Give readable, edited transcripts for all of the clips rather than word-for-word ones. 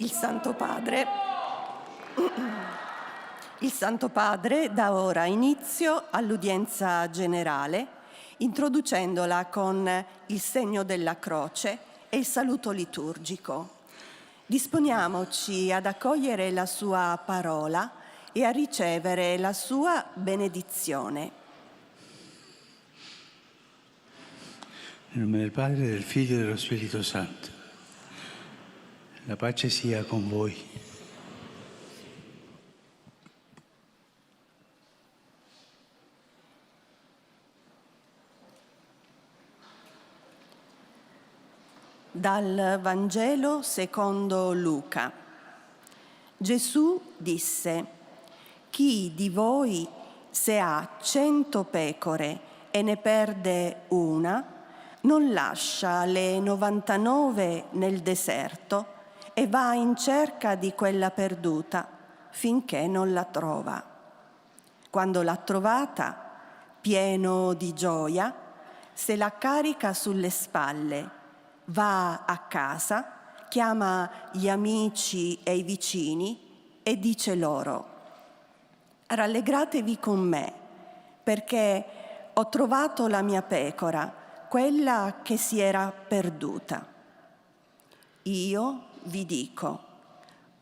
Il Santo Padre. Il Santo Padre dà ora inizio all'udienza generale, introducendola con il segno della croce e il saluto liturgico. Disponiamoci ad accogliere la sua parola e a ricevere la sua benedizione. Nel nome del Padre, del Figlio e dello Spirito Santo. La pace sia con voi. Dal Vangelo secondo Luca. Gesù disse: chi di voi, se ha 100 pecore e ne perde una, non lascia le 99 nel deserto e va in cerca di quella perduta finché non la trova. Quando l'ha trovata, pieno di gioia, se la carica sulle spalle, va a casa, chiama gli amici e i vicini e dice loro: rallegratevi con me, perché ho trovato la mia pecora, quella che si era perduta. Io vi dico,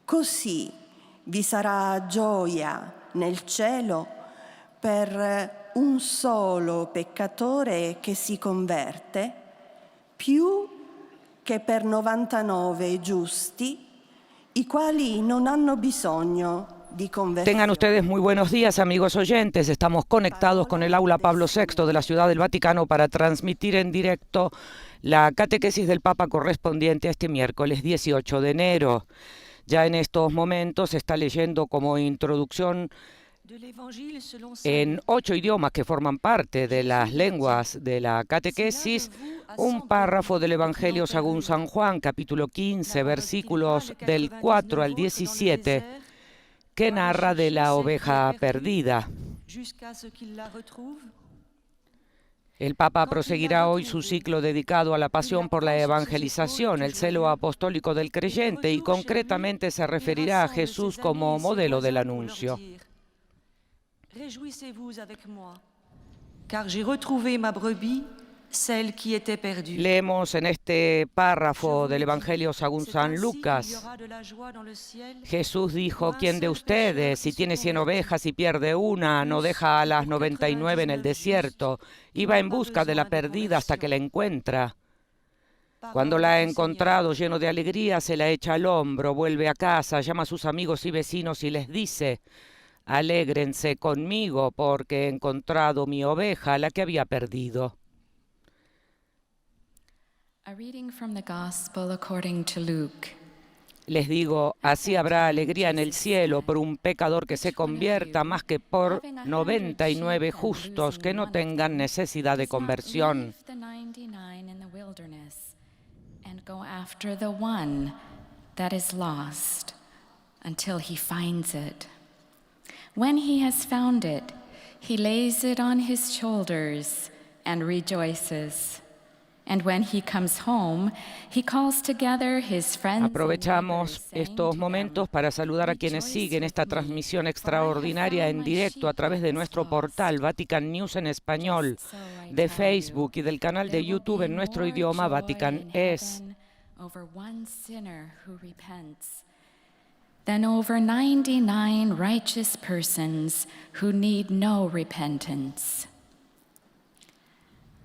così vi sarà gioia nel cielo per un solo peccatore che si converte, più che per 99 giusti, i quali non hanno bisogno di conversión. Tengan ustedes muy buenos días, amigos oyentes. Estamos conectados con el Aula Pablo VI de la Ciudad del Vaticano para transmitir en directo la catequesis del Papa correspondiente a este miércoles 18 de enero. Ya en estos momentos se está leyendo como introducción en 8 idiomas que forman parte de las lenguas de la catequesis, un párrafo del Evangelio según San Juan, capítulo 15, versículos del 4 al 17, que narra de la oveja perdida. El Papa proseguirá hoy su ciclo dedicado a la pasión por la evangelización, el celo apostólico del creyente, y concretamente se referirá a Jesús como modelo del anuncio. Réjouissez-vous avec moi, car j'ai retrouvé ma brebis, celle qui était perdue. Leemos en este párrafo del Evangelio según San Lucas. Jesús dijo: ¿quién de ustedes, si tiene 100 ovejas y pierde una, no deja a las 99 en el desierto y va en busca de la perdida hasta que la encuentra? Cuando la ha encontrado, lleno de alegría, se la echa al hombro, vuelve a casa, llama a sus amigos y vecinos y les dice: alégrense conmigo porque he encontrado mi oveja, la que había perdido. A reading from the Gospel according to Luke. Les digo, así habrá alegría en el cielo por un pecador que se convierta más que por 99 justos que no tengan necesidad de conversión. And go after the one that is lost until he finds it. When he has found it, he lays it on his shoulders and rejoices. And when he comes home, he calls together his friends. Aprovechamos estos momentos para saludar a quienes siguen esta transmisión extraordinaria en directo a través de nuestro portal Vatican News en español, de Facebook y del canal de YouTube en nuestro idioma Vatican.es. Over one sinner who repents, than over 99 righteous persons who need no repentance.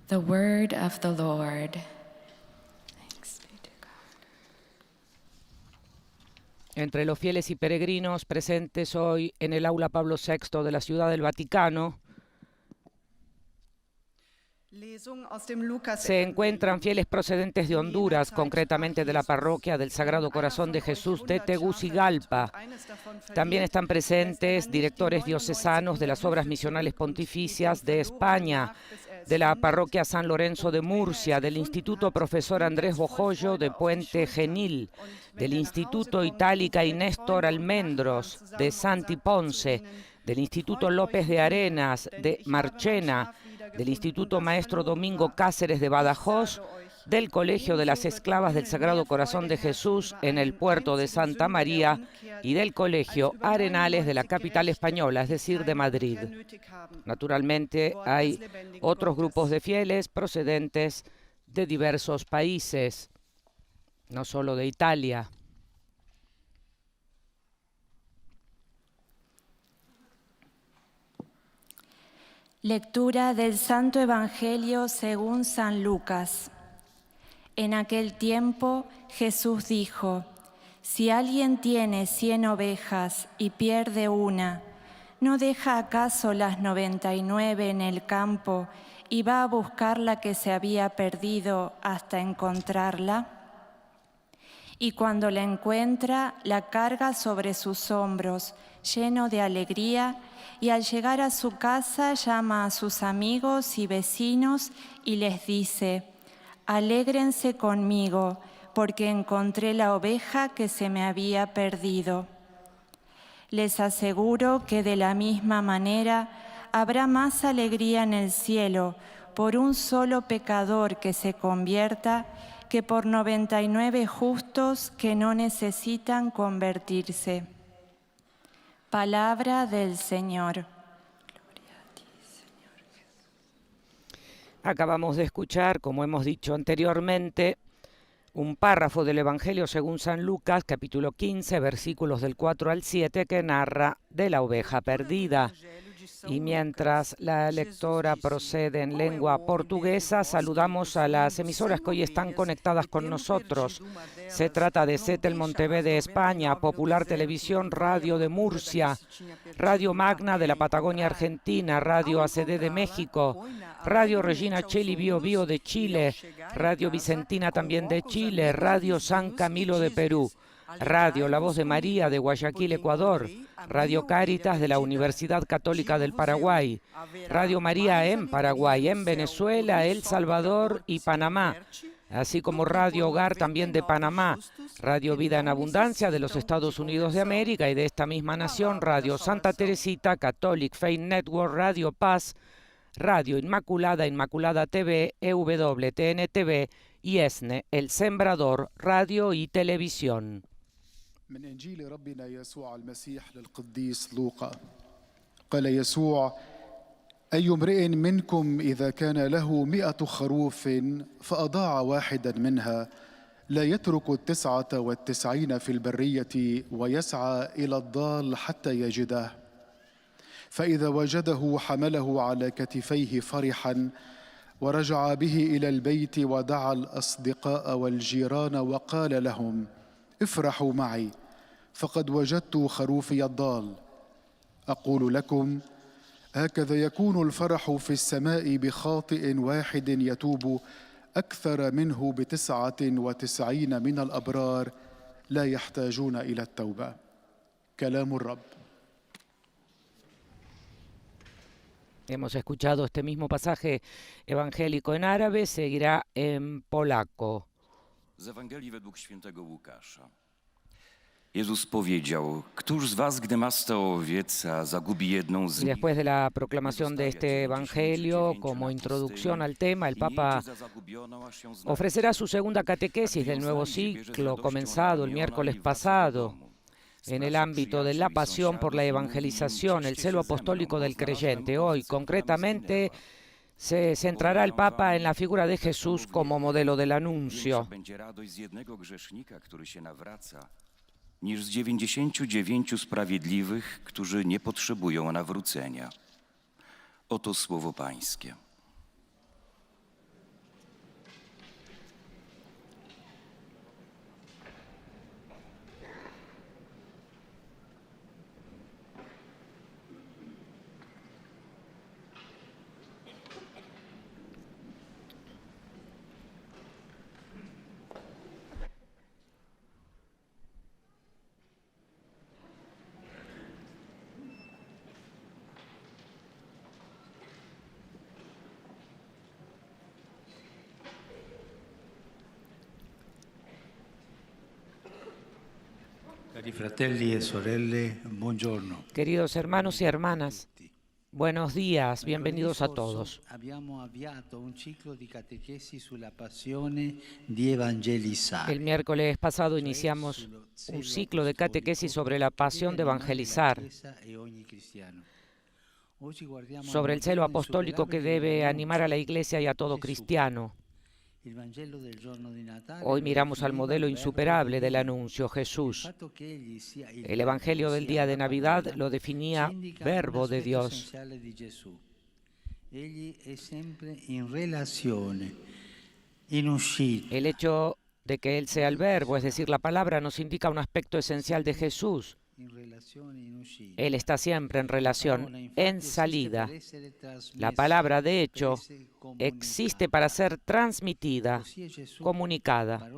The word of the Lord. Thanks be to God. Entre los fieles y peregrinos presentes hoy en el Aula Pablo VI de la Ciudad del Vaticano se encuentran fieles procedentes de Honduras, concretamente de la parroquia del Sagrado Corazón de Jesús de Tegucigalpa. También están presentes directores diocesanos de las obras misionales pontificias de España, de la parroquia San Lorenzo de Murcia, del Instituto Profesor Andrés Bojoyo de Puente Genil, del Instituto Itálica y Néstor Almendros de Santi Ponce, del Instituto López de Arenas de Marchena, del Instituto Maestro Domingo Cáceres de Badajoz del Colegio de las Esclavas del Sagrado Corazón de Jesús en el puerto de Santa María y del Colegio Arenales de la capital española, es decir, de Madrid. Naturalmente, hay otros grupos de fieles procedentes de diversos países, no solo de Italia. Lectura del Santo Evangelio según San Lucas. En aquel tiempo Jesús dijo: si alguien tiene 100 ovejas y pierde una, ¿no deja acaso las 99 en el campo y va a buscar la que se había perdido hasta encontrarla? Y cuando la encuentra, la carga sobre sus hombros, lleno de alegría, y al llegar a su casa llama a sus amigos y vecinos y les dice: alégrense conmigo, porque encontré la oveja que se me había perdido. Les aseguro que de la misma manera habrá más alegría en el cielo por un solo pecador que se convierta que por 99 justos que no necesitan convertirse. Palabra del Señor. Acabamos de escuchar, como hemos dicho anteriormente, un párrafo del Evangelio según San Lucas, capítulo 15, versículos del 4 al 7, que narra de la oveja perdida. Y mientras la lectora procede en lengua portuguesa, saludamos a las emisoras que hoy están conectadas con nosotros. Se trata de Setelmont TV de España, Popular Televisión, Radio de Murcia, Radio Magna de la Patagonia Argentina, Radio ACD de México, Radio Regina Coeli Bio Bio de Chile, Radio Vicentina también de Chile, Radio San Camilo de Perú, Radio La Voz de María de Guayaquil, Ecuador, Radio Cáritas de la Universidad Católica del Paraguay, Radio María en Paraguay, en Venezuela, El Salvador y Panamá, así como Radio Hogar también de Panamá, Radio Vida en Abundancia de los Estados Unidos de América y de esta misma nación, Radio Santa Teresita, Catholic Faith Network, Radio Paz, Radio Inmaculada, Inmaculada TV, EWTN TV y ESNE, El Sembrador, Radio y Televisión. من إنجيل ربنا يسوع المسيح للقديس لوقا قال يسوع: أي امرئ منكم إذا كان له 100 خروف فأضاع واحدا منها لا يترك 99 في البرية ويسعى إلى الضال حتى يجده فإذا وجده حمله على كتفيه فرحا ورجع به إلى البيت ودعا الأصدقاء والجيران وقال لهم: افرحوا معي فقد وجدت خروفي الضال. أقول لكم هكذا يكون الفرح في السماء بخاطئ واحد يتوب أكثر منه ب99 من الأبرار لا يحتاجون إلى التوبة. كلام الرب. Hemos escuchado este mismo pasaje evangélico en árabe, seguirá en polaco. Z Ewangelii według świętego Łukasza. Jezus powiedział: Któż z was, gdy ma 100 owiec, a zagubi jedną z Y nich? después de la proclamación de este evangelio, como introducción al tema, el Papa ofrecerá su segunda catequesis del nuevo ciclo comenzado el miércoles pasado en el ámbito de la pasión por la evangelización, el celo apostólico del creyente. Hoy, concretamente, se centrará el Papa en la figura de Jesús como modelo del anuncio. Będzie radość z jednego grzesznika, który się nawraca, niż z 99 sprawiedliwych, którzy nie potrzebują nawrócenia. Oto słowo Pańskie. Cari fratelli e sorelle, buongiorno. Queridos hermanos y hermanas, Buenos días, bienvenidos a todos. El miércoles pasado iniciamos un ciclo de catequesis sobre la pasión de evangelizar, sobre el celo apostólico que debe animar a la Iglesia y a todo cristiano. Hoy miramos al modelo insuperable del anuncio, Jesús. El Evangelio del día de Navidad lo definía Verbo de Dios. El hecho de que Él sea el Verbo, es decir, la palabra, nos indica un aspecto esencial de Jesús. Él está siempre en relación, en salida. La palabra, de hecho, existe para ser transmitida, comunicada.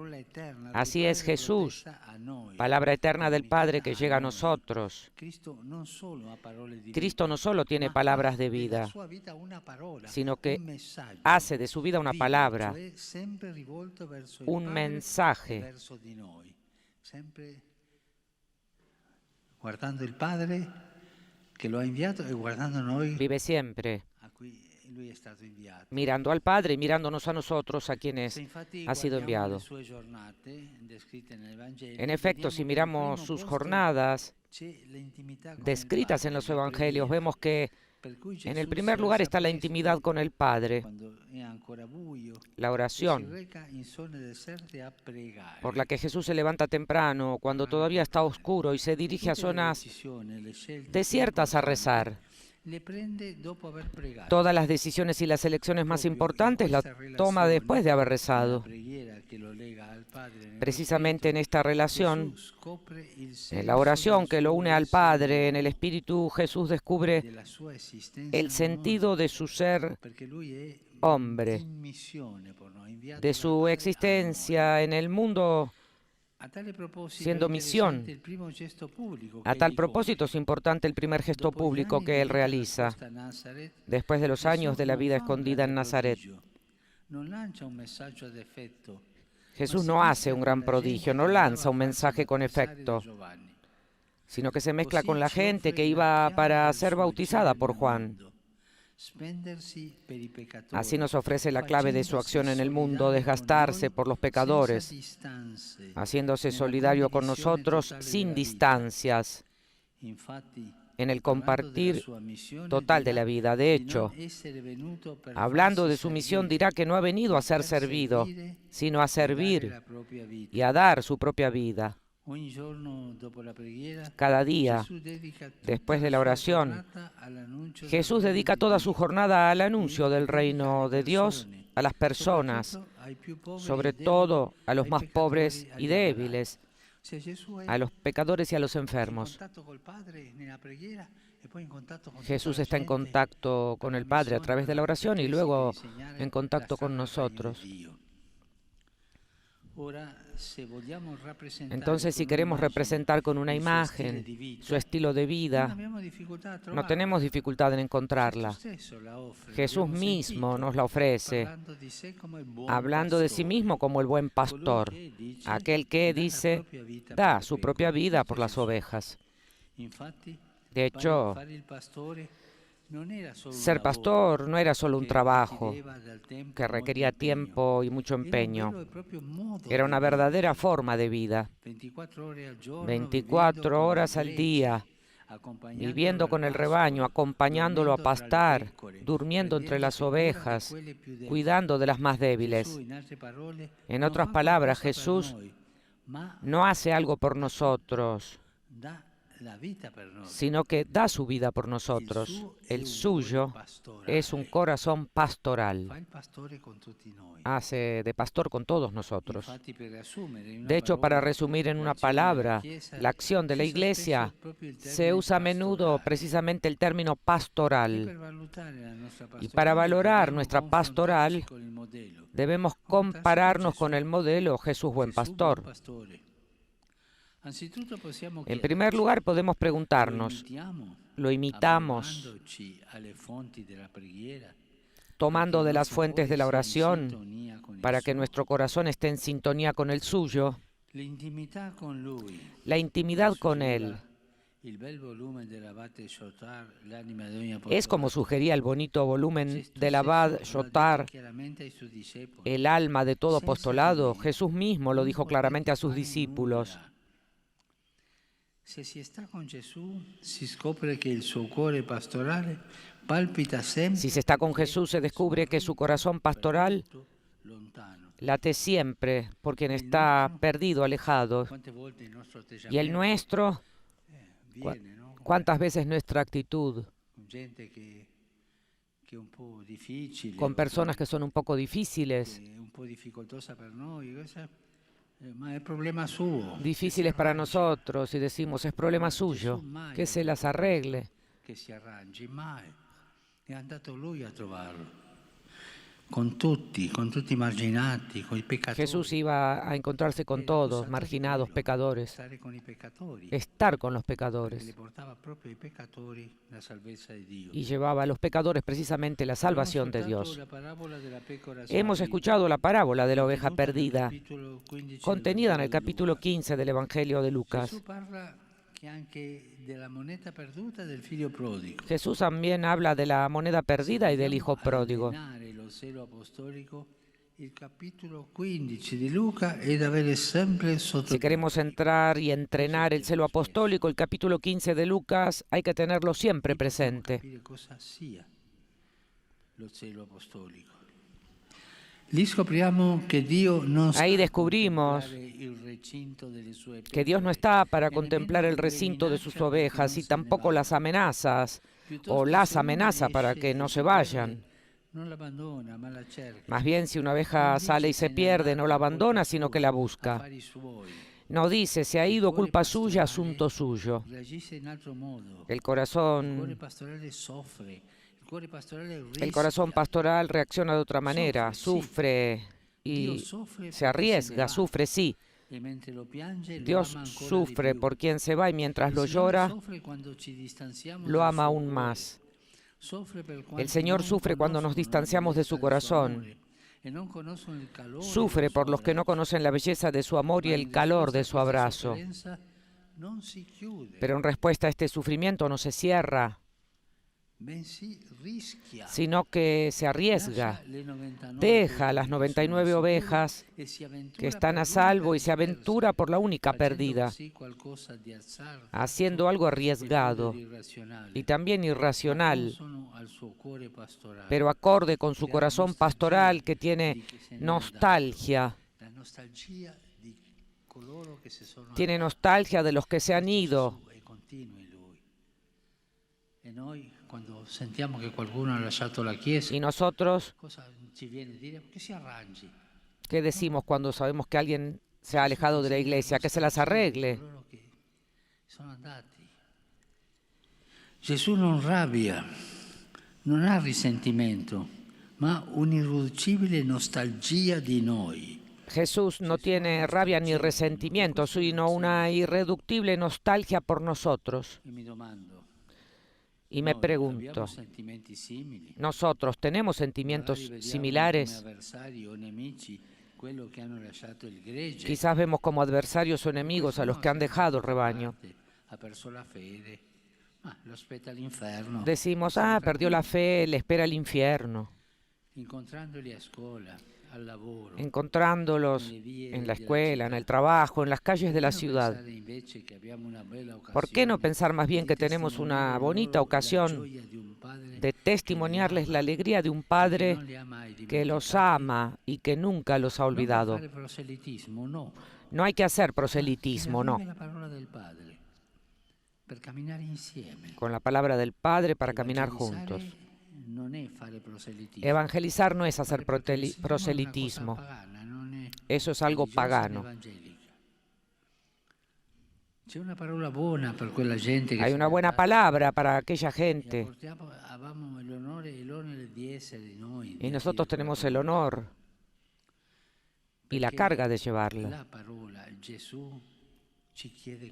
Así es Jesús, palabra eterna del Padre que llega a nosotros. Cristo no solo tiene palabras de vida, sino que hace de su vida una palabra, un mensaje. Guardando el Padre que lo ha enviado y guardando noi Vive siempre a cui lui è stato inviato. mirando al Padre y mirándonos a nosotros, a quienes ha sido enviado. En efecto, si miramos sus jornadas descritas en los Evangelios, vemos que en el primer lugar está la intimidad con el Padre, la oración, por la que Jesús se levanta temprano, cuando todavía está oscuro, y se dirige a zonas desiertas a rezar. Todas las decisiones y las elecciones más importantes las toma después de haber rezado. Precisamente en esta relación, en la oración que lo une al Padre, en el Espíritu, Jesús descubre el sentido de su ser hombre, de su existencia en el mundo siendo misión. A tal propósito es importante el primer gesto público que él realiza, después de los años de la vida escondida en Nazaret. Jesús no hace un gran prodigio, no lanza un mensaje con efecto, sino que se mezcla con la gente que iba para ser bautizada por Juan. Así nos ofrece la clave de su acción en el mundo, desgastarse por los pecadores, haciéndose solidario con nosotros sin distancias, en el compartir total de la vida. De hecho, hablando de su misión, dirá que no ha venido a ser servido, sino a servir y a dar su propia vida. Cada día, después de la oración, Jesús dedica toda su jornada al anuncio del reino de Dios a las personas, sobre todo a los más pobres y débiles, a los pecadores y a los enfermos. Jesús está en contacto con el Padre a través de la oración y luego en contacto con nosotros. Entonces, si queremos representar con una imagen su estilo de vida, no tenemos dificultad en encontrarla. Jesús mismo nos la ofrece, hablando de sí mismo como el buen pastor, aquel que, dice, da su propia vida por las ovejas. De hecho, ser pastor no era solo un trabajo que requería tiempo y mucho empeño. Era una verdadera forma de vida. 24 horas al día, viviendo con el rebaño, acompañándolo a pastar, durmiendo entre las ovejas, cuidando de las más débiles. En otras palabras, Jesús no hace algo por nosotros, sino que da su vida por nosotros. El suyo es un corazón pastoral. Hace de pastor con todos nosotros. De hecho, para resumir en una palabra la acción de la Iglesia, se usa a menudo precisamente el término pastoral. Y para valorar nuestra pastoral, debemos compararnos con el modelo Jesús Buen Pastor. En primer lugar, podemos preguntarnos, ¿lo imitamos tomando de las fuentes de la oración para que nuestro corazón esté en sintonía con el suyo? La intimidad con Él Es como sugería el bonito volumen del abad Chotard, el alma de todo apostolado. Jesús mismo lo dijo claramente a sus discípulos. Se si sta con Gesù, si scopre che il suo cuore pastorale palpita sempre. Si se está con Jesús, se descubre que su corazón pastoral late siempre por quien está perdido, alejado. Y el nuestro, ¿cuántas veces nuestra actitud con personas que son un poco difíciles, difíciles para nosotros, y decimos, es problema suyo, que se las arregle? Jesús iba a encontrarse con todos, marginados, pecadores, estar con los pecadores, y llevaba a los pecadores precisamente la salvación de Dios. Hemos escuchado la parábola de la oveja perdida, contenida en el capítulo 15 del Evangelio de Lucas. Jesús también habla de la moneda perdida y del hijo pródigo. Si queremos entrar y entrenar el celo apostólico, el capítulo 15 de Lucas hay que tenerlo siempre presente. Ahí descubrimos que Dios no está para contemplar el recinto de sus ovejas y tampoco las amenazas o las amenaza para que no se vayan. Más bien, si una oveja sale y se pierde, no la abandona, sino que la busca. No dice, se ha ido, culpa suya, asunto suyo. El corazón pastoral reacciona de otra manera, sufre y se arriesga, sufre, sí. Dios sufre por quien se va y mientras lo llora, lo ama aún más. El Señor sufre cuando nos distanciamos de su corazón. Sufre por los que no conocen la belleza de su amor y el calor de su abrazo. Pero en respuesta a este sufrimiento no se cierra, sino que se arriesga, deja a las 99 ovejas que están a salvo y se aventura por la única perdida, haciendo algo arriesgado y también irracional, pero acorde con su corazón pastoral que tiene nostalgia. Tiene nostalgia de los que se han ido. Y nosotros, ¿qué decimos cuando sabemos que alguien se ha alejado de la iglesia? Que se las arregle. Gesù non rabbia, non ha risentimento, ma un'irriducibile nostalgia di noi. Jesús no tiene rabia ni resentimiento, sino una irreductible nostalgia por nosotros. Y me pregunto, ¿nosotros tenemos sentimientos similares? Quizás vemos como adversarios o enemigos a los que han dejado el rebaño. Decimos, perdió la fe, le espera el infierno. Encontrándolos en la escuela, en el trabajo, en las calles de la ciudad. ¿Por qué no pensar más bien que tenemos una bonita ocasión de testimoniarles la alegría de un Padre que los ama y que nunca los ha olvidado? No hay que hacer proselitismo, no. Con la palabra del Padre para caminar juntos. Evangelizar no es hacer proselitismo. Eso es algo pagano. Hay una buena palabra para aquella gente. Y nosotros tenemos el honor y la carga de llevarla.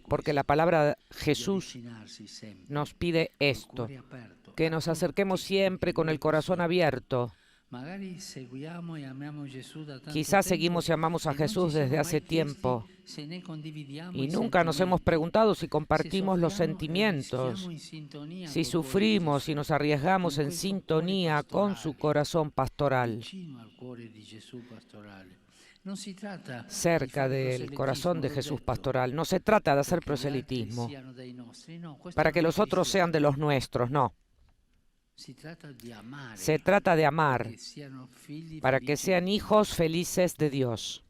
Porque la palabra Jesús nos pide esto, que nos acerquemos siempre con el corazón abierto, Quizás seguimos y amamos a Jesús desde hace tiempo y nunca nos hemos preguntado si compartimos los sentimientos, si sufrimos y nos arriesgamos en sintonía con su corazón pastoral, cerca del corazón de Jesús pastoral. No se trata de hacer proselitismo para que los otros sean de los nuestros, no. Se trata de amar para que sean hijos felices de Dios.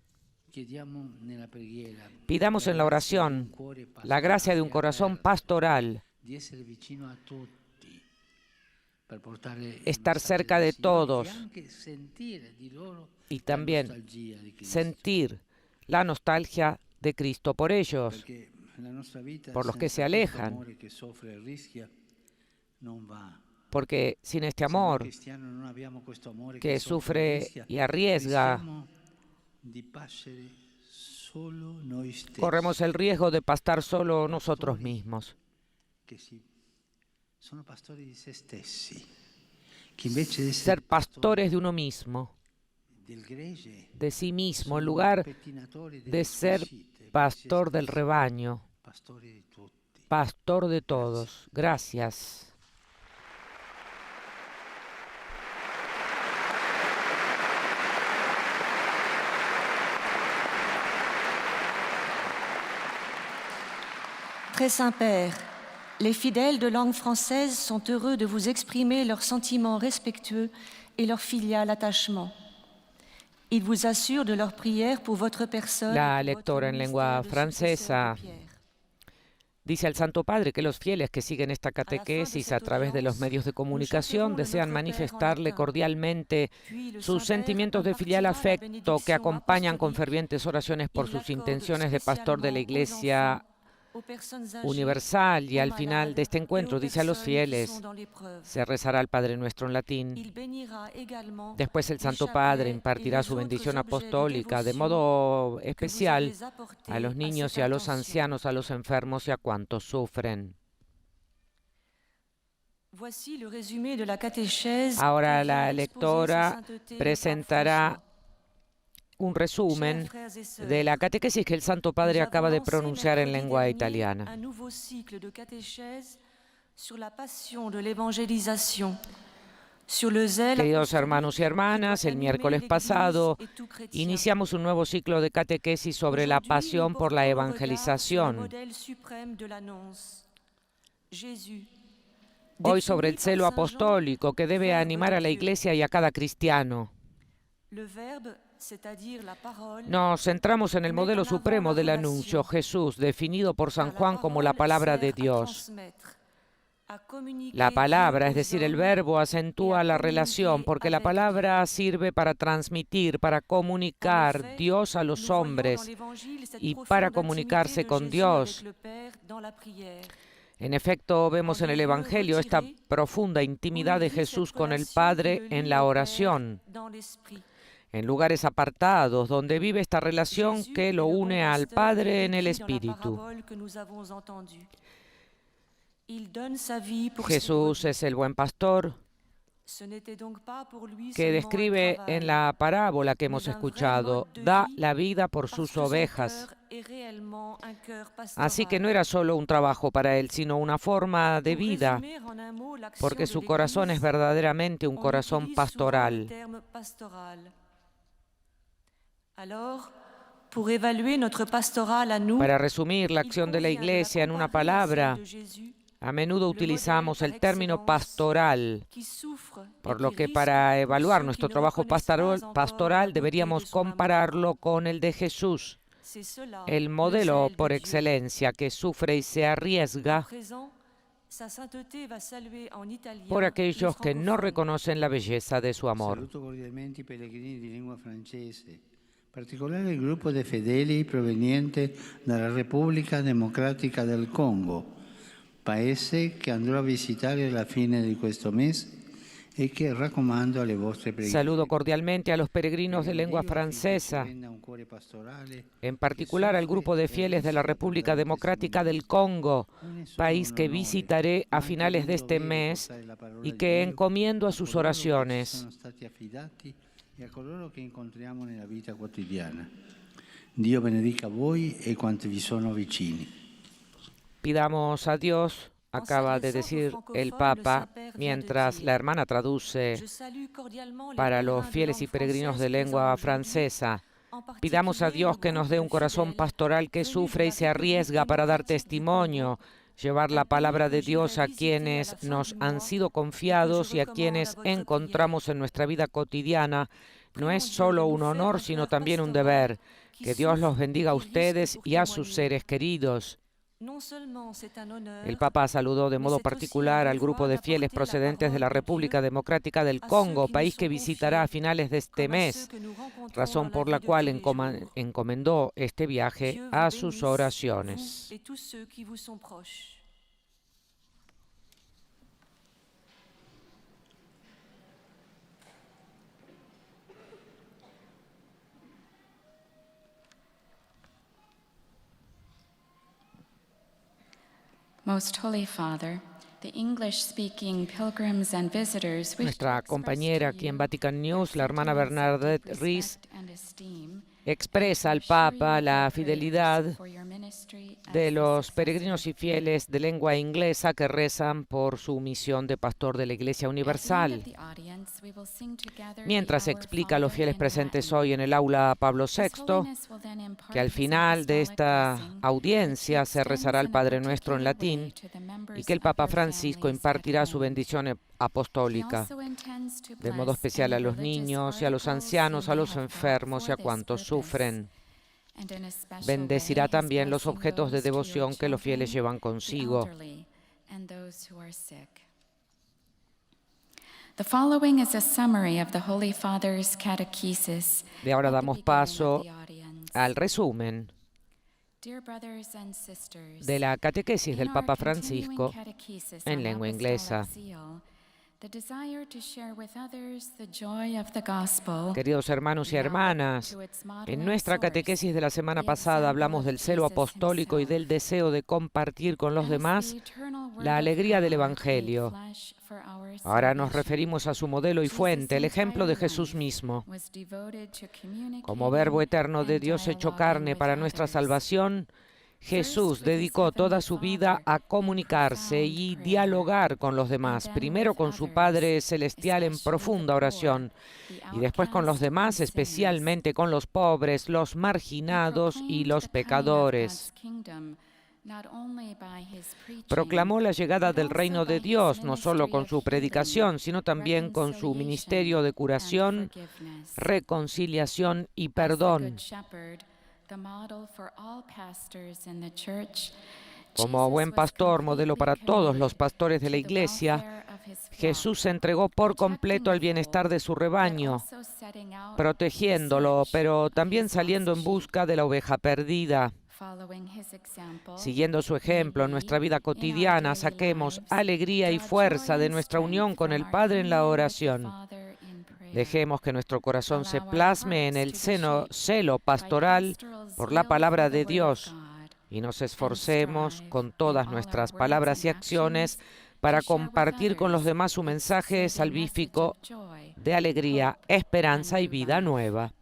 Pidamos en la oración la gracia de un corazón pastoral, estar cerca de todos y también sentir la nostalgia de Cristo por ellos, por los que se alejan, porque sin este amor que sufre y arriesga, corremos el riesgo de pastar solo nosotros mismos. Ser pastores de uno mismo, de sí mismo, en lugar de ser pastor del rebaño, pastor de todos. Gracias. Très Saint-Père, les fidèles de langue française sont heureux de vous exprimer leurs sentiments respectueux et leur filial attachement. Ils vous assurent de leur prière pour votre personne. La lectora en lengua francesa dice al Santo Padre que los fieles que siguen esta catequesis a través de los medios de comunicación desean manifestarle cordialmente sus sentimientos de filial afecto que acompañan con fervientes oraciones por sus intenciones de pastor de la Iglesia universal. Y al final de este encuentro dice a los fieles, se rezará el Padre Nuestro en latín. Después el Santo Padre impartirá su bendición apostólica de modo especial a los niños y a los ancianos, a los enfermos y a cuantos sufren. Ahora la lectora presentará un resumen de la catequesis que el Santo Padre acaba de pronunciar en lengua italiana. Queridos hermanos y hermanas, el miércoles pasado iniciamos un nuevo ciclo de catequesis sobre la pasión por la evangelización. Hoy sobre el celo apostólico que debe animar a la Iglesia y a cada cristiano. Nos centramos en el modelo supremo del anuncio, Jesús, definido por San Juan como la palabra de Dios. La palabra, es decir, el verbo, acentúa la relación porque la palabra sirve para transmitir, para comunicar Dios a los hombres y para comunicarse con Dios. En efecto, vemos en el Evangelio esta profunda intimidad de Jesús con el Padre en la oración, en lugares apartados, donde vive esta relación que lo une al Padre en el Espíritu. Jesús es el buen pastor que describe en la parábola que hemos escuchado, da la vida por sus ovejas. Así que no era solo un trabajo para él, sino una forma de vida, porque su corazón es verdaderamente un corazón pastoral. Para resumir la acción de la Iglesia en una palabra, a menudo utilizamos el término pastoral, por lo que para evaluar nuestro trabajo pastoral deberíamos compararlo con el de Jesús, el modelo por excelencia que sufre y se arriesga por aquellos que no reconocen la belleza de su amor. In particolare il gruppo dei fedeli proveniente dalla Repubblica Democratica del Congo, paese che andrò a visitare alla fine di questo mese e che raccomando alle vostre preghiere. Saludo cordialmente a los peregrinos de lengua francesa, en particular al grupo de fieles de la República Democrática del Congo, país que visitaré a finales de este mes y que encomiendo a sus oraciones. E a coloro che incontriamo nella vita quotidiana. Dio benedica voi e quanti vi sono vicini. Pidamos a Dios, acaba de decir el Papa, mientras la hermana traduce para los fieles y peregrinos de lengua francesa. Pidamos a Dios que nos dé un corazón pastoral que sufre y se arriesga para dar testimonio, llevar la palabra de Dios a quienes nos han sido confiados y a quienes encontramos en nuestra vida cotidiana. No es solo un honor, sino también un deber. Que Dios los bendiga a ustedes y a sus seres queridos. El Papa saludó de modo particular al grupo de fieles procedentes de la República Democrática del Congo, país que visitará a finales de este mes, razón por la cual encomendó este viaje a sus oraciones. Most Holy Father, the English-speaking pilgrims and visitors wish to Nuestra express compañera to aquí en you Vatican News, la hermana their deep Bernadette Rees, respect and esteem, expresa al Papa la fidelidad de los peregrinos y fieles de lengua inglesa que rezan por su misión de pastor de la Iglesia Universal. Mientras explica a los fieles presentes hoy en el aula Pablo VI, que al final de esta audiencia se rezará el Padre Nuestro en latín y que el Papa Francisco impartirá su bendición apostólica, de modo especial a los niños y a los ancianos, a los enfermos y a cuantos sufren. Bendecirá también los objetos de devoción que los fieles llevan consigo. The following is a summary of the Holy Father's catechesis. De ahora damos paso al resumen de la catequesis del Papa Francisco en lengua inglesa. Queridos hermanos y hermanas, en nuestra catequesis de la semana pasada hablamos del celo apostólico y del deseo de compartir con los demás la alegría del Evangelio. Ahora nos referimos a su modelo y fuente, el ejemplo de Jesús mismo. Como Verbo eterno de Dios hecho carne para nuestra salvación, Jesús dedicó toda su vida a comunicarse y dialogar con los demás, primero con su Padre Celestial en profunda oración, y después con los demás, especialmente con los pobres, los marginados y los pecadores. Proclamó la llegada del reino de Dios, no solo con su predicación, sino también con su ministerio de curación, reconciliación y perdón. Como buen pastor, modelo para todos los pastores de la Iglesia, Jesús se entregó por completo al bienestar de su rebaño, protegiéndolo, pero también saliendo en busca de la oveja perdida. Siguiendo su ejemplo en nuestra vida cotidiana, saquemos alegría y fuerza de nuestra unión con el Padre en la oración. Dejemos que nuestro corazón se plasme en el celo pastoral por la palabra de Dios y nos esforcemos con todas nuestras palabras y acciones para compartir con los demás su mensaje salvífico de alegría, esperanza y vida nueva.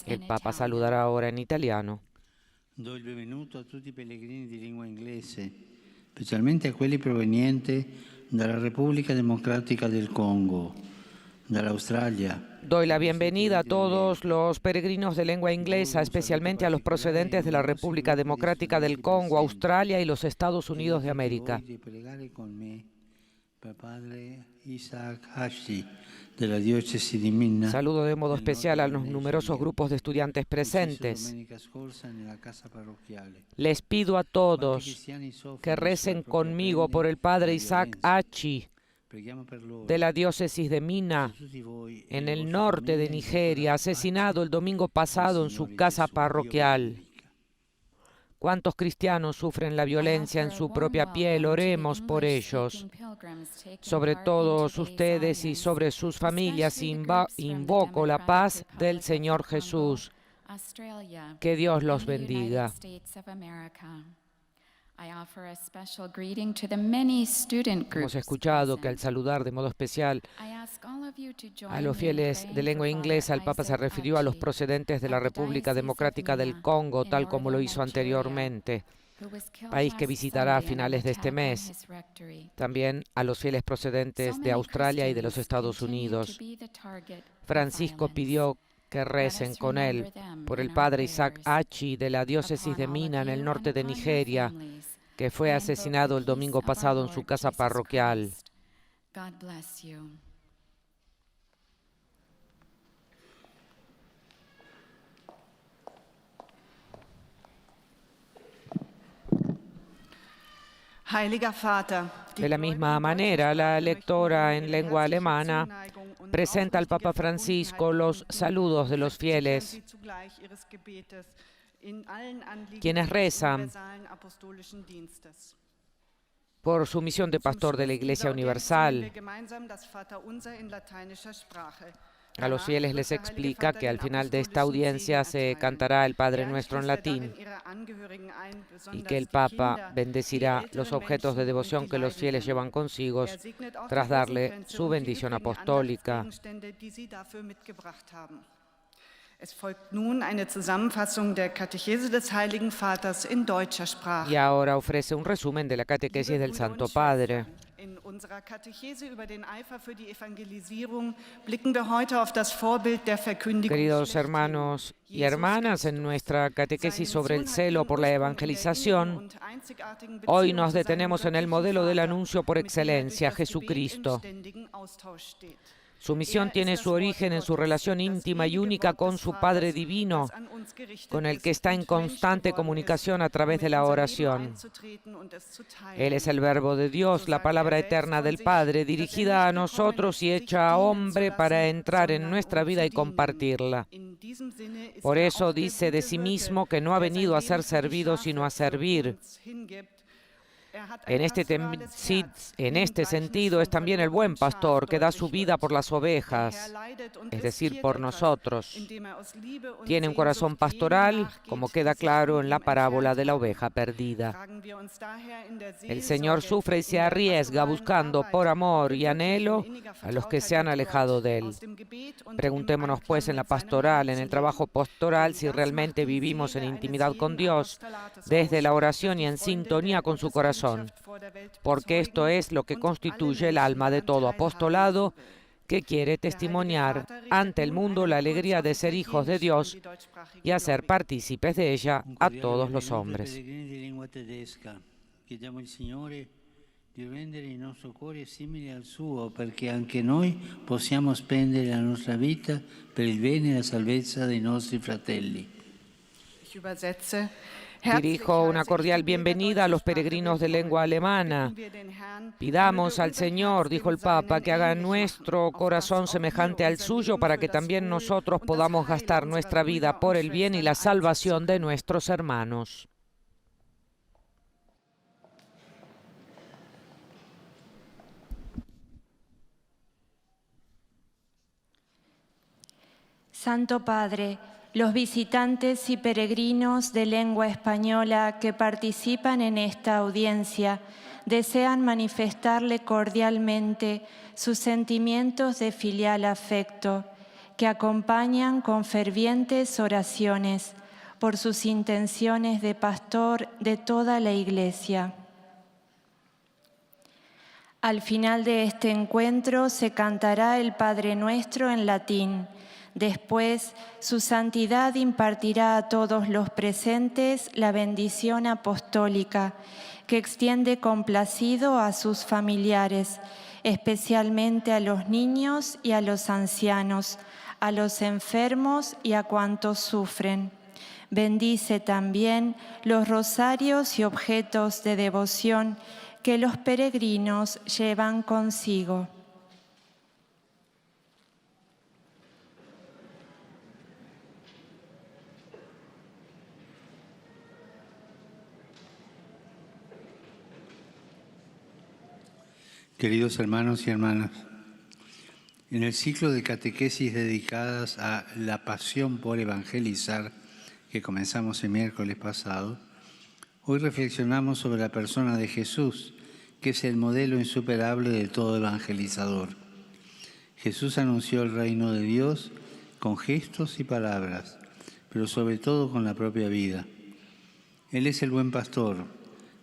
El Papa saludará ahora en italiano. Do il benvenuto a tutti i pellegrini di lingua inglese, specialmente a quelli provenienti dalla Repubblica Democrática del Congo, dall'Australia. Doy la bienvenida a todos los peregrinos de lengua inglesa, especialmente a los procedentes de la República Democrática del Congo, Australia y los Estados Unidos de América. Saludo de modo especial a los numerosos grupos de estudiantes presentes. Les pido a todos que recen conmigo por el padre Isaac Achi, de la diócesis de Mina, en el norte de Nigeria, asesinado el domingo pasado en su casa parroquial. ¿Cuántos cristianos sufren la violencia en su propia piel? Oremos por ellos. Sobre todos ustedes y sobre sus familias invoco la paz del Señor Jesús. Que Dios los bendiga. Hemos escuchado que al saludar de modo especial a los fieles de lengua inglesa, el Papa se refirió a los procedentes de la República Democrática del Congo, tal como lo hizo anteriormente, país que visitará a finales de este mes. También a los fieles procedentes de Australia y de los Estados Unidos. Francisco pidió que recen con él por el padre Isaac Achi de la diócesis de Mina en el norte de Nigeria, que fue asesinado el domingo pasado en su casa parroquial. De la misma manera, la lectora en lengua alemana presenta al Papa Francisco los saludos de los fieles, quienes rezan por su misión de pastor de la Iglesia Universal. A los fieles les explica que al final de esta audiencia se cantará el Padre Nuestro en latín y que el Papa bendecirá los objetos de devoción que los fieles llevan consigo tras darle su bendición apostólica. Y ahora ofrece un resumen de la catequesis del Santo Padre. Queridos hermanos y hermanas, en nuestra catequesis sobre el celo por la evangelización, hoy nos detenemos en el modelo del anuncio por excelencia, Jesucristo. Su misión tiene su origen en su relación íntima y única con su Padre Divino, con el que está en constante comunicación a través de la oración. Él es el Verbo de Dios, la palabra eterna del Padre, dirigida a nosotros y hecha a hombre para entrar en nuestra vida y compartirla. Por eso dice de sí mismo que no ha venido a ser servido, sino a servir. En este sentido es también el buen pastor que da su vida por las ovejas, es decir, por nosotros. Tiene un corazón pastoral, como queda claro en la parábola de la oveja perdida. El Señor sufre y se arriesga buscando por amor y anhelo a los que se han alejado de Él. Preguntémonos pues en la pastoral, en el trabajo pastoral, si realmente vivimos en intimidad con Dios, desde la oración y en sintonía con su corazón. Porque esto es lo que constituye el alma de todo apostolado que quiere testimoniar ante el mundo la alegría de ser hijos de Dios y hacer partícipes de ella a todos los hombres. Chiediamo al Signore di rendere il nostro cuore simile al suo, perché anche noi possiamo spendere la nostra vita per il bene e la salvezza dei nostri fratelli. Dirijo una cordial bienvenida a los peregrinos de lengua alemana. Pidamos al Señor, dijo el Papa, que haga nuestro corazón semejante al suyo para que también nosotros podamos gastar nuestra vida por el bien y la salvación de nuestros hermanos. Santo Padre, los visitantes y peregrinos de lengua española que participan en esta audiencia desean manifestarle cordialmente sus sentimientos de filial afecto, que acompañan con fervientes oraciones por sus intenciones de pastor de toda la Iglesia. Al final de este encuentro se cantará el Padre Nuestro en latín. Después, su santidad impartirá a todos los presentes la bendición apostólica, que extiende complacido a sus familiares, especialmente a los niños y a los ancianos, a los enfermos y a cuantos sufren. Bendice también los rosarios y objetos de devoción que los peregrinos llevan consigo. Queridos hermanos y hermanas, en el ciclo de catequesis dedicadas a la pasión por evangelizar que comenzamos el miércoles pasado, hoy reflexionamos sobre la persona de Jesús, que es el modelo insuperable de todo evangelizador. Jesús anunció el reino de Dios con gestos y palabras, pero sobre todo con la propia vida. Él es el buen pastor,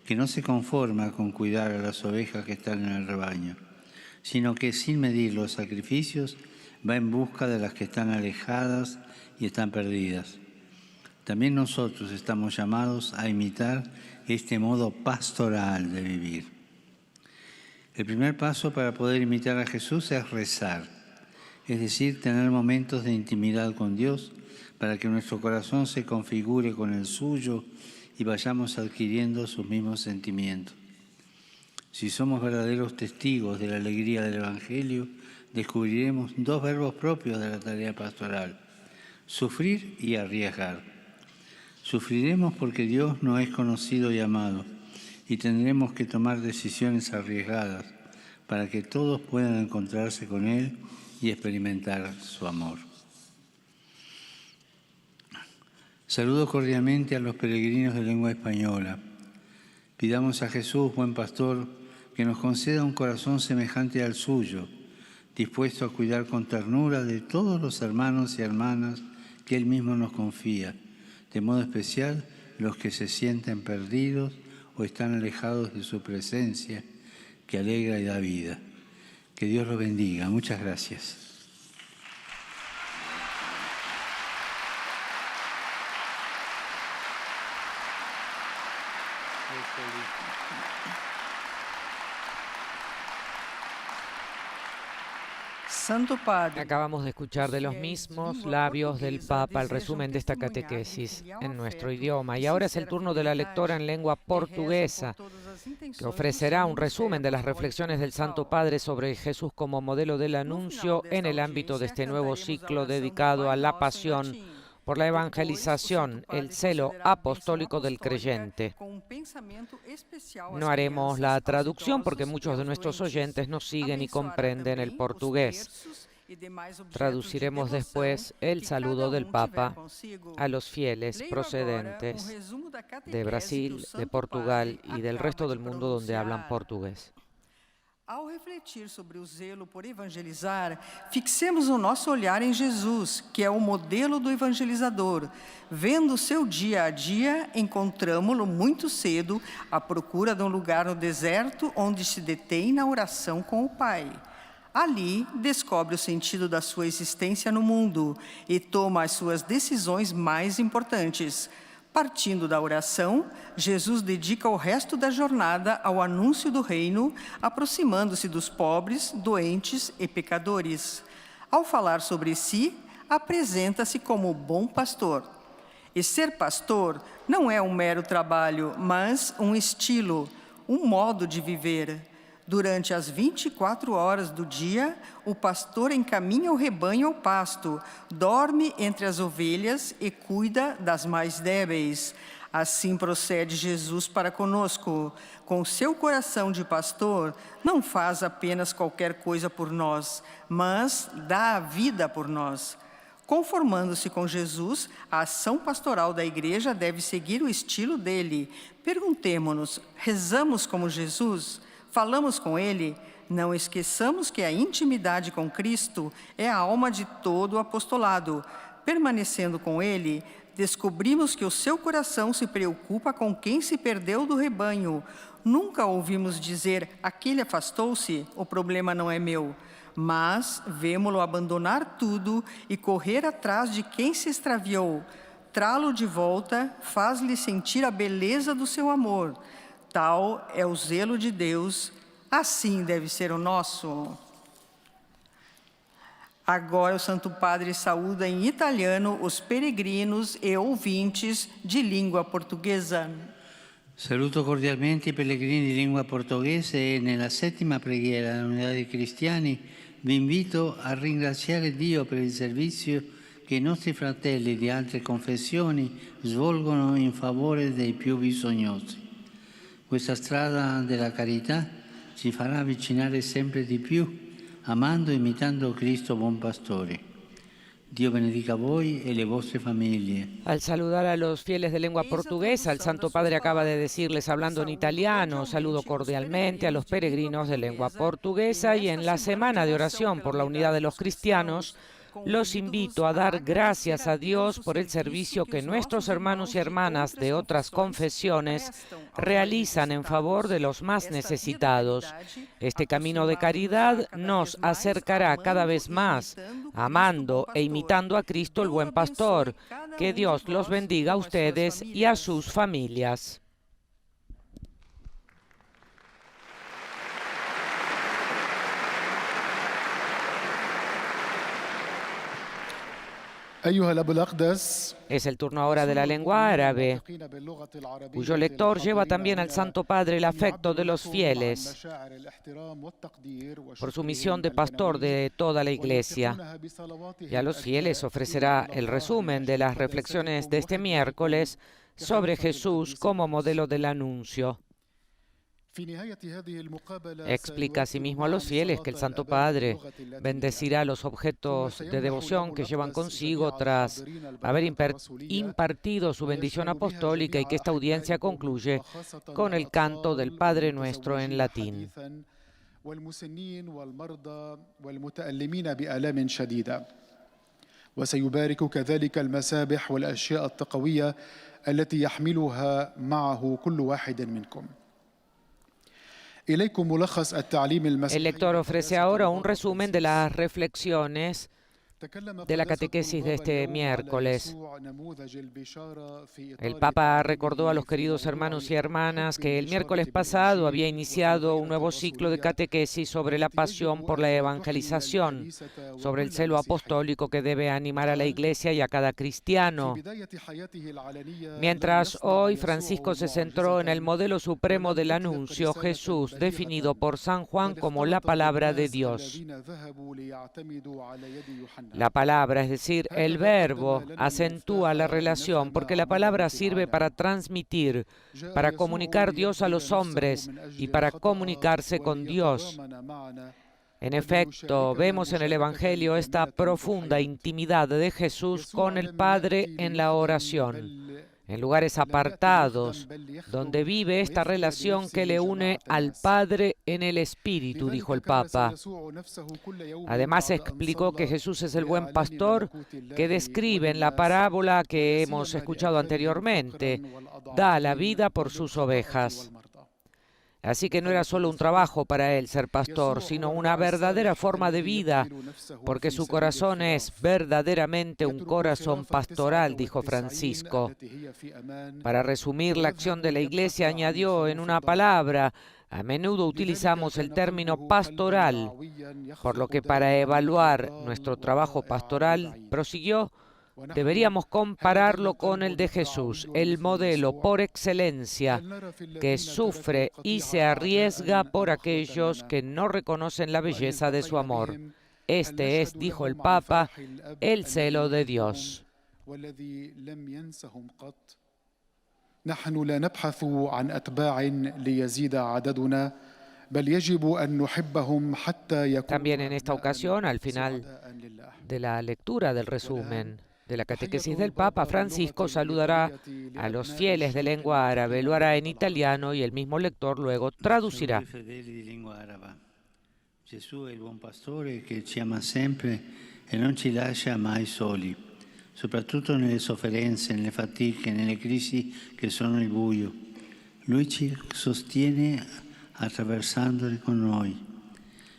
que no se conforma con cuidar a las ovejas que están en el rebaño, sino que sin medir los sacrificios va en busca de las que están alejadas y están perdidas. También nosotros estamos llamados a imitar este modo pastoral de vivir. El primer paso para poder imitar a Jesús es rezar, es decir, tener momentos de intimidad con Dios para que nuestro corazón se configure con el suyo y vayamos adquiriendo sus mismos sentimientos. Si somos verdaderos testigos de la alegría del Evangelio, descubriremos dos verbos propios de la tarea pastoral: sufrir y arriesgar. Sufriremos porque Dios no es conocido y amado, y tendremos que tomar decisiones arriesgadas para que todos puedan encontrarse con Él y experimentar su amor. Saludo cordialmente a los peregrinos de lengua española. Pidamos a Jesús, buen pastor, que nos conceda un corazón semejante al suyo, dispuesto a cuidar con ternura de todos los hermanos y hermanas que Él mismo nos confía, de modo especial los que se sienten perdidos o están alejados de su presencia, que alegra y da vida. Que Dios los bendiga. Muchas gracias. Santo Padre, Acabamos de escuchar de los mismos labios del Papa el resumen de esta catequesis en nuestro idioma. Y ahora es el turno de la lectora en lengua portuguesa, que ofrecerá un resumen de las reflexiones del Santo Padre sobre Jesús como modelo del anuncio en el ámbito de este nuevo ciclo dedicado a la pasión por la evangelización, el celo apostólico del creyente. No haremos la traducción porque muchos de nuestros oyentes nos siguen y comprenden el portugués. Traduciremos después el saludo del Papa a los fieles procedentes de Brasil, de Portugal y del resto del mundo donde hablan portugués. Ao refletir sobre o zelo por evangelizar, fixemos o nosso olhar em Jesus, que é o modelo do evangelizador. Vendo seu dia a dia, encontramo-lo muito cedo à procura de um lugar no deserto onde se detém na oração com o Pai. Ali, descobre o sentido da sua existência no mundo e toma as suas decisões mais importantes. Partindo da oração, Jesus dedica o resto da jornada ao anúncio do reino, aproximando-se dos pobres, doentes e pecadores. Ao falar sobre si, apresenta-se como bom pastor. E ser pastor não é um mero trabalho, mas um estilo, um modo de viver. Durante as 24 horas do dia, o pastor encaminha o rebanho ao pasto, dorme entre as ovelhas e cuida das mais débeis. Assim procede Jesus para conosco. Com seu coração de pastor, não faz apenas qualquer coisa por nós, mas dá a vida por nós. Conformando-se com Jesus, a ação pastoral da Igreja deve seguir o estilo dele. Perguntemo-nos, rezamos como Jesus? Falamos com Ele? Não esqueçamos que a intimidade com Cristo é a alma de todo o apostolado. Permanecendo com Ele, descobrimos que o seu coração se preocupa com quem se perdeu do rebanho. Nunca ouvimos dizer, aquele afastou-se, o problema não é meu. Mas vemo-lo abandonar tudo e correr atrás de quem se extraviou. Trá-lo de volta faz-lhe sentir a beleza do seu amor. Tal é o zelo de Deus, assim deve ser o nosso. Agora o Santo Padre saúda em italiano os peregrinos e ouvintes de língua portuguesa. Saluto cordialmente i pellegrini di lingua portoghese e nella settima preghiera dell'unità dei cristiani vi invito a ringraziare Dio per il servizio che i nostri fratelli di altre confessioni svolgono in favore dei più bisognosi. Questa strada della carità ci farà avvicinare sempre di più, amando e imitando Cristo buon pastore. Dio benedica voi e le vostre famiglie. Al saludar a los fieles de lengua portuguesa, el Santo Padre acaba de decirles, hablando en italiano, saludo cordialmente a los peregrinos de lengua portuguesa, y en la semana de oración por la unidad de los cristianos, los invito a dar gracias a Dios por el servicio que nuestros hermanos y hermanas de otras confesiones realizan en favor de los más necesitados. Este camino de caridad nos acercará cada vez más, amando e imitando a Cristo el buen pastor. Que Dios los bendiga a ustedes y a sus familias. Es el turno ahora de la lengua árabe, cuyo lector lleva también al Santo Padre el afecto de los fieles por su misión de pastor de toda la Iglesia. Y a los fieles ofrecerá el resumen de las reflexiones de este miércoles sobre Jesús como modelo del anuncio. Explica asimismo a los fieles que el Santo Padre bendecirá los objetos de devoción que llevan consigo tras haber impartido su bendición apostólica, y que esta audiencia concluye con el canto del Padre Nuestro en latín. وسيبارك كذلك المسابح والأشياء التقوية التي يحملها معه كل واحد منكم. El lector ofrece ahora un resumen de las reflexiones de la catequesis de este miércoles. El Papa recordó a los queridos hermanos y hermanas que el miércoles pasado había iniciado un nuevo ciclo de catequesis sobre la pasión por la evangelización, sobre el celo apostólico que debe animar a la Iglesia y a cada cristiano. Mientras hoy Francisco se centró en el modelo supremo del anuncio, Jesús, definido por San Juan como la palabra de Dios. La palabra, es decir, el verbo, acentúa la relación, porque la palabra sirve para transmitir, para comunicar Dios a los hombres y para comunicarse con Dios. En efecto, vemos en el Evangelio esta profunda intimidad de Jesús con el Padre en la oración, en lugares apartados, donde vive esta relación que le une al Padre en el Espíritu, dijo el Papa. Además explicó que Jesús es el buen pastor que describe en la parábola que hemos escuchado anteriormente, da la vida por sus ovejas. Así que no era solo un trabajo para él ser pastor, sino una verdadera forma de vida, porque su corazón es verdaderamente un corazón pastoral, dijo Francisco. Para resumir la acción de la Iglesia, añadió en una palabra: a menudo utilizamos el término pastoral, por lo que para evaluar nuestro trabajo pastoral, prosiguió, deberíamos compararlo con el de Jesús, el modelo por excelencia, que sufre y se arriesga por aquellos que no reconocen la belleza de su amor. Este es, dijo el Papa, el celo de Dios. نحن لا نبحث عن أتباع ليزيد عددنا بل يجب أن نحبهم حتى يكونوا. También en esta ocasión, al final de la lectura del resumen de la catequesis del Papa, Francisco saludará a los fieles de lengua árabe, lo hará en italiano y el mismo lector luego traducirá. Gesù è il buon pastore che ci ama sempre e non ci lascia mai soli, soprattutto nelle sofferenze, nelle fatiche, nelle crisi che sono il buio. Lui ci sostiene attraversandole con noi.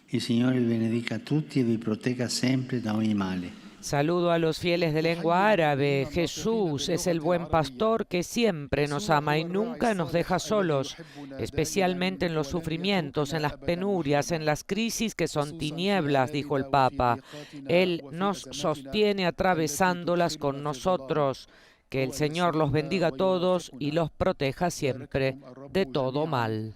Il Signore vi benedica a tutti e vi protegga sempre da ogni male. Saludo a los fieles de lengua árabe. Jesús es el buen pastor que siempre nos ama y nunca nos deja solos, especialmente en los sufrimientos, en las penurias, en las crisis que son tinieblas, dijo el Papa. Él nos sostiene atravesándolas con nosotros. Que el Señor los bendiga a todos y los proteja siempre de todo mal.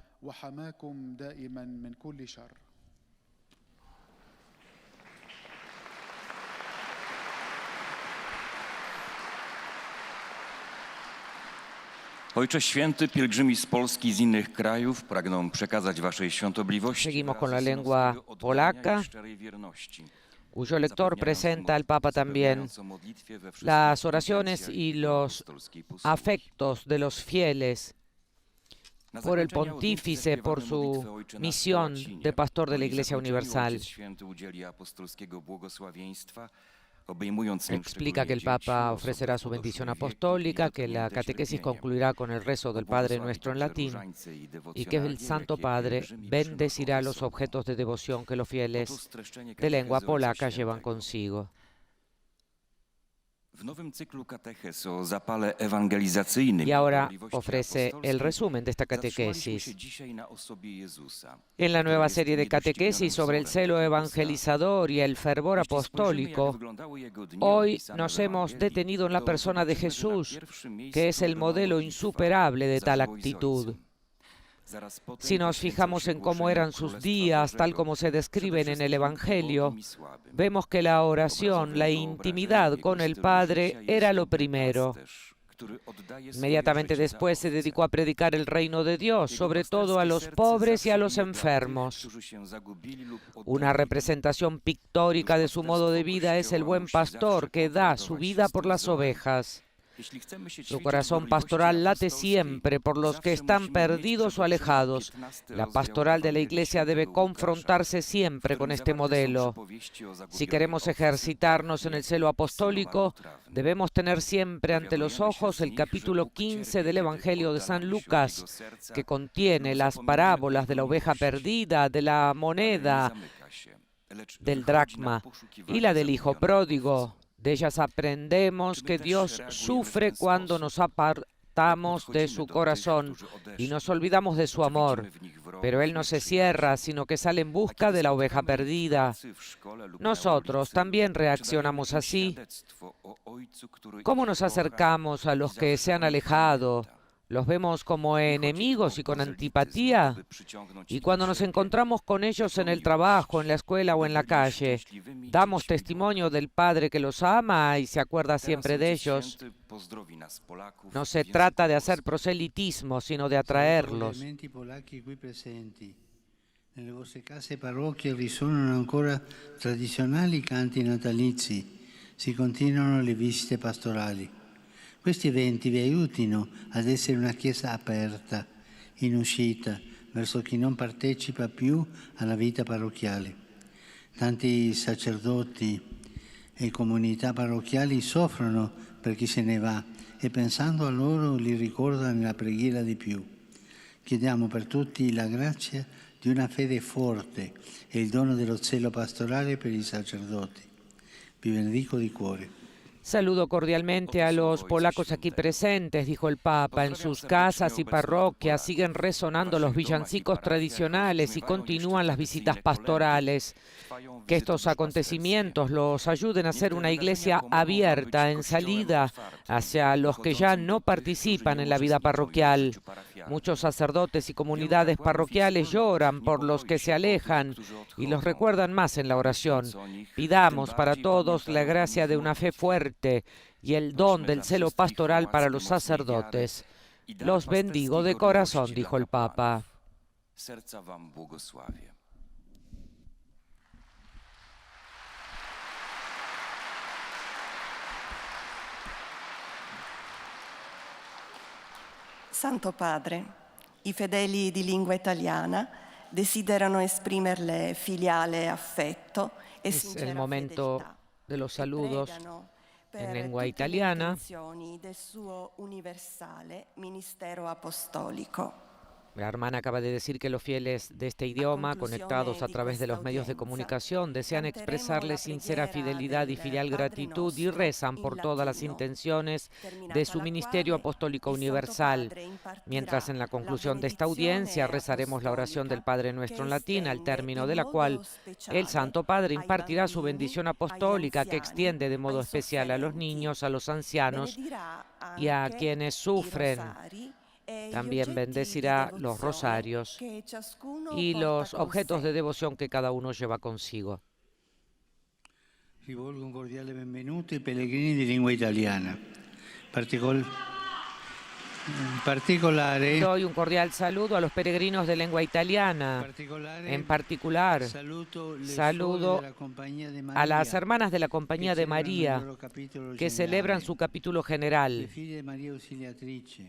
Ojcze Święty, pielgrzymi z Polski i z innych krajów pragną przekazać Waszej świątobliwości Seguimos con la wyrazy lengua synowskiego oddania polaca, i szczerej wierności. cuyo lector presenta al Papa también las oraciones y los afectos de los fieles por el pontífice, por su misión de pastor de la Iglesia Universal. Explica que el Papa ofrecerá su bendición apostólica, que la catequesis concluirá con el rezo del Padre Nuestro en latín y que el Santo Padre bendecirá los objetos de devoción que los fieles de lengua polaca llevan consigo. Y ahora ofrece el resumen de esta catequesis. En la nueva serie de catequesis sobre el celo evangelizador y el fervor apostólico, hoy nos hemos detenido en la persona de Jesús, que es el modelo insuperable de tal actitud. Si nos fijamos en cómo eran sus días, tal como se describen en el Evangelio, vemos que la oración, la intimidad con el Padre era lo primero. Inmediatamente después se dedicó a predicar el reino de Dios, sobre todo a los pobres y a los enfermos. Una representación pictórica de su modo de vida es el buen pastor que da su vida por las ovejas. Su corazón pastoral late siempre por los que están perdidos o alejados. La pastoral de la Iglesia debe confrontarse siempre con este modelo. Si queremos ejercitarnos en el celo apostólico, debemos tener siempre ante los ojos el capítulo 15 del Evangelio de San Lucas, que contiene las parábolas de la oveja perdida, de la moneda, del dracma y la del hijo pródigo. De ellas aprendemos que Dios sufre cuando nos apartamos de su corazón y nos olvidamos de su amor. Pero Él no se cierra, sino que sale en busca de la oveja perdida. Nosotros también reaccionamos así. ¿Cómo nos acercamos a los que se han alejado? ¿Los vemos como enemigos y con antipatía? Y cuando nos encontramos con ellos en el trabajo, en la escuela o en la calle, ¿damos testimonio del Padre que los ama y se acuerda siempre de ellos? No se trata de hacer proselitismo, sino de atraerlos. Nelle vostre case e parrocchie risuonano ancora tradizionali canti natalizi, si continuano le visite pastorali. Questi eventi vi aiutino ad essere una Chiesa aperta, in uscita, verso chi non partecipa più alla vita parrocchiale. Tanti sacerdoti e comunità parrocchiali soffrono per chi se ne va e pensando a loro li ricorda nella preghiera di più. Chiediamo per tutti la grazia di una fede forte e il dono dello zelo pastorale per i sacerdoti. Vi benedico di cuore. Saludo cordialmente a los polacos aquí presentes, dijo el Papa. En sus casas y parroquias siguen resonando los villancicos tradicionales y continúan las visitas pastorales. Que estos acontecimientos los ayuden a ser una iglesia abierta en salida hacia los que ya no participan en la vida parroquial. Muchos sacerdotes y comunidades parroquiales lloran por los que se alejan y los recuerdan más en la oración. Pidamos para todos la gracia de una fe fuerte y el don del celo pastoral para los sacerdotes. Los bendigo de corazón, dijo el Papa. Santo Padre, i fedeli di lingua italiana desiderano esprimerle filiale affetto e Es el sincera momento fedeltà. de los saludos Pregano en per lengua tutte le italiana. intenzioni del suo universale ministero apostolico. La hermana acaba de decir que los fieles de este idioma, conectados a través de los medios de comunicación, desean expresarle sincera fidelidad y filial gratitud y rezan por todas las intenciones de su ministerio apostólico universal. Mientras en la conclusión de esta audiencia rezaremos la oración del Padre Nuestro en latín, al término de la cual el Santo Padre impartirá su bendición apostólica que extiende de modo especial a los niños, a los ancianos y a quienes sufren. También bendecirá los rosarios y los objetos de devoción que cada uno lleva consigo. Rivolgo un cordiale benvenuto ai pellegrini di lingua italiana. Doy un cordial saludo a los peregrinos de lengua italiana. En particular, saludo a las hermanas de la Compañía de María que celebran su capítulo general,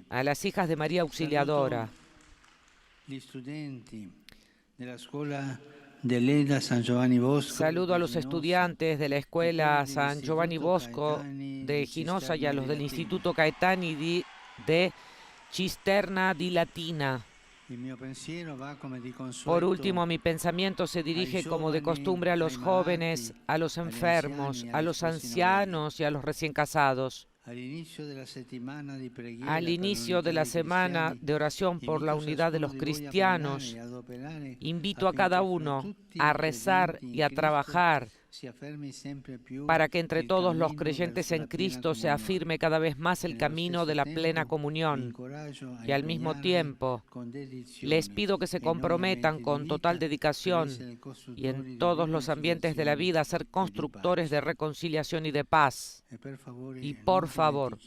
a las hijas de María Auxiliadora, saludo a los estudiantes de la Escuela San Giovanni Bosco de Ginosa y a los del Instituto Caetani de Cisterna di Latina. Por último, mi pensamiento se dirige como de costumbre a los jóvenes, a los enfermos, a los ancianos y a los recién casados. Al inicio de la semana de oración por la unidad de los cristianos, invito a cada uno a rezar y a trabajar para que entre todos los creyentes en Cristo se afirme cada vez más el camino de la plena comunión. Y al mismo tiempo, les pido que se comprometan con total dedicación y en todos los ambientes de la vida a ser constructores de reconciliación y de paz. Y por favor,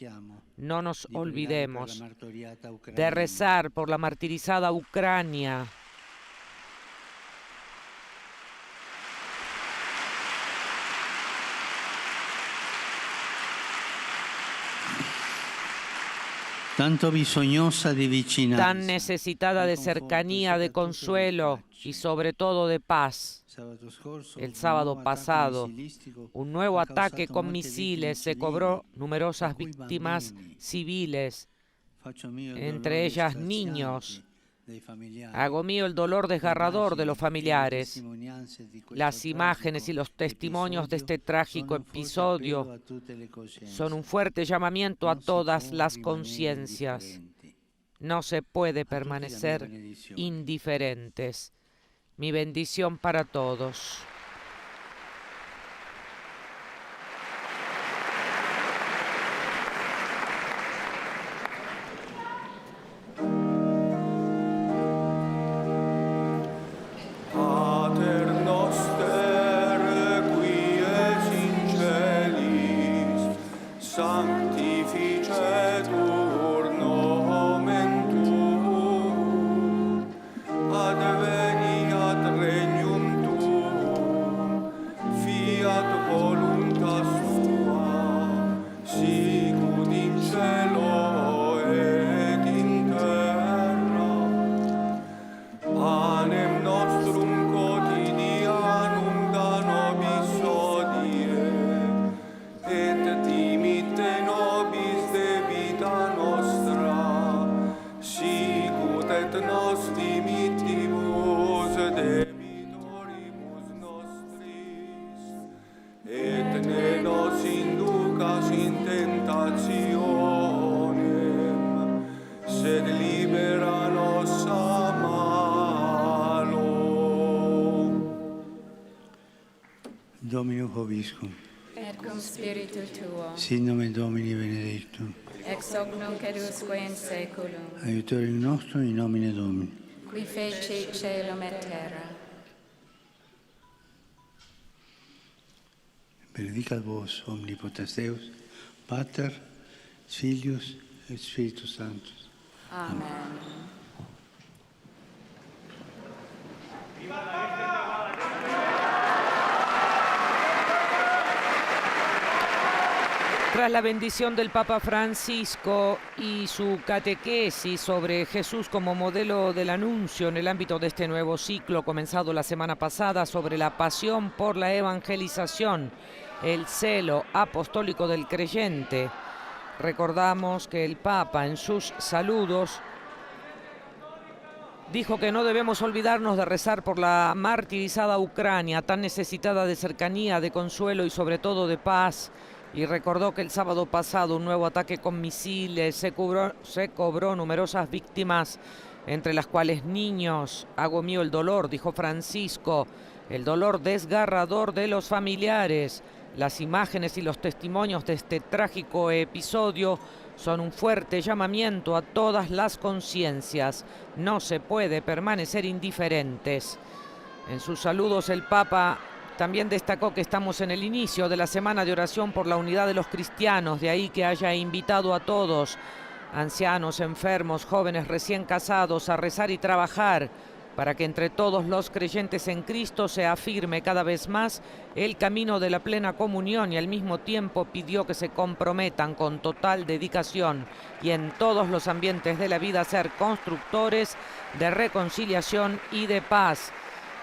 no nos olvidemos de rezar por la martirizada Ucrania. Tan necesitada de cercanía, de consuelo y sobre todo de paz. El sábado pasado, un nuevo ataque con misiles se cobró numerosas víctimas civiles, entre ellas niños. Hago mío el dolor desgarrador de los familiares. Las imágenes y los testimonios de este trágico episodio son un fuerte llamamiento a todas las conciencias. No se puede permanecer indiferentes. Mi bendición para todos. Dominus vobiscum. Et cum spiritu tuo. Sit nomen Domini benedictum. Ex hoc nunc et usque in saeculum. Aiutorium nostrum in nomine Domini. Qui feci caelum et terra. Benedicat vos omnipotens Deus, Pater, Filius et Spiritus Sanctus. Amen. Tras la bendición del Papa Francisco y su catequesis sobre Jesús como modelo del anuncio en el ámbito de este nuevo ciclo comenzado la semana pasada sobre la pasión por la evangelización, el celo apostólico del creyente, recordamos que el Papa en sus saludos dijo que no debemos olvidarnos de rezar por la martirizada Ucrania, tan necesitada de cercanía, de consuelo y sobre todo de paz. Y recordó que el sábado pasado un nuevo ataque con misiles se cobró numerosas víctimas, entre las cuales niños. Hago mío el dolor, dijo Francisco, el dolor desgarrador de los familiares. Las imágenes y los testimonios de este trágico episodio son un fuerte llamamiento a todas las conciencias. No se puede permanecer indiferentes. En sus saludos el Papa también destacó que estamos en el inicio de la semana de oración por la unidad de los cristianos, de ahí que haya invitado a todos ancianos, enfermos, jóvenes recién casados, a rezar y trabajar para que entre todos los creyentes en Cristo se afirme cada vez más el camino de la plena comunión, y al mismo tiempo pidió que se comprometan con total dedicación y en todos los ambientes de la vida a ser constructores de reconciliación y de paz.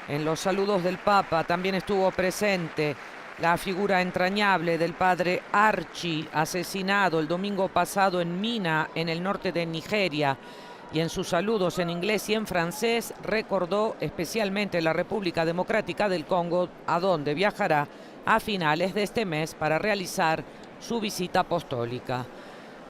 En los saludos del Papa también estuvo presente la figura entrañable del padre Archie, asesinado el domingo pasado en Mina, en el norte de Nigeria. Y en sus saludos en inglés y en francés recordó especialmente la República Democrática del Congo, a donde viajará a finales de este mes para realizar su visita apostólica.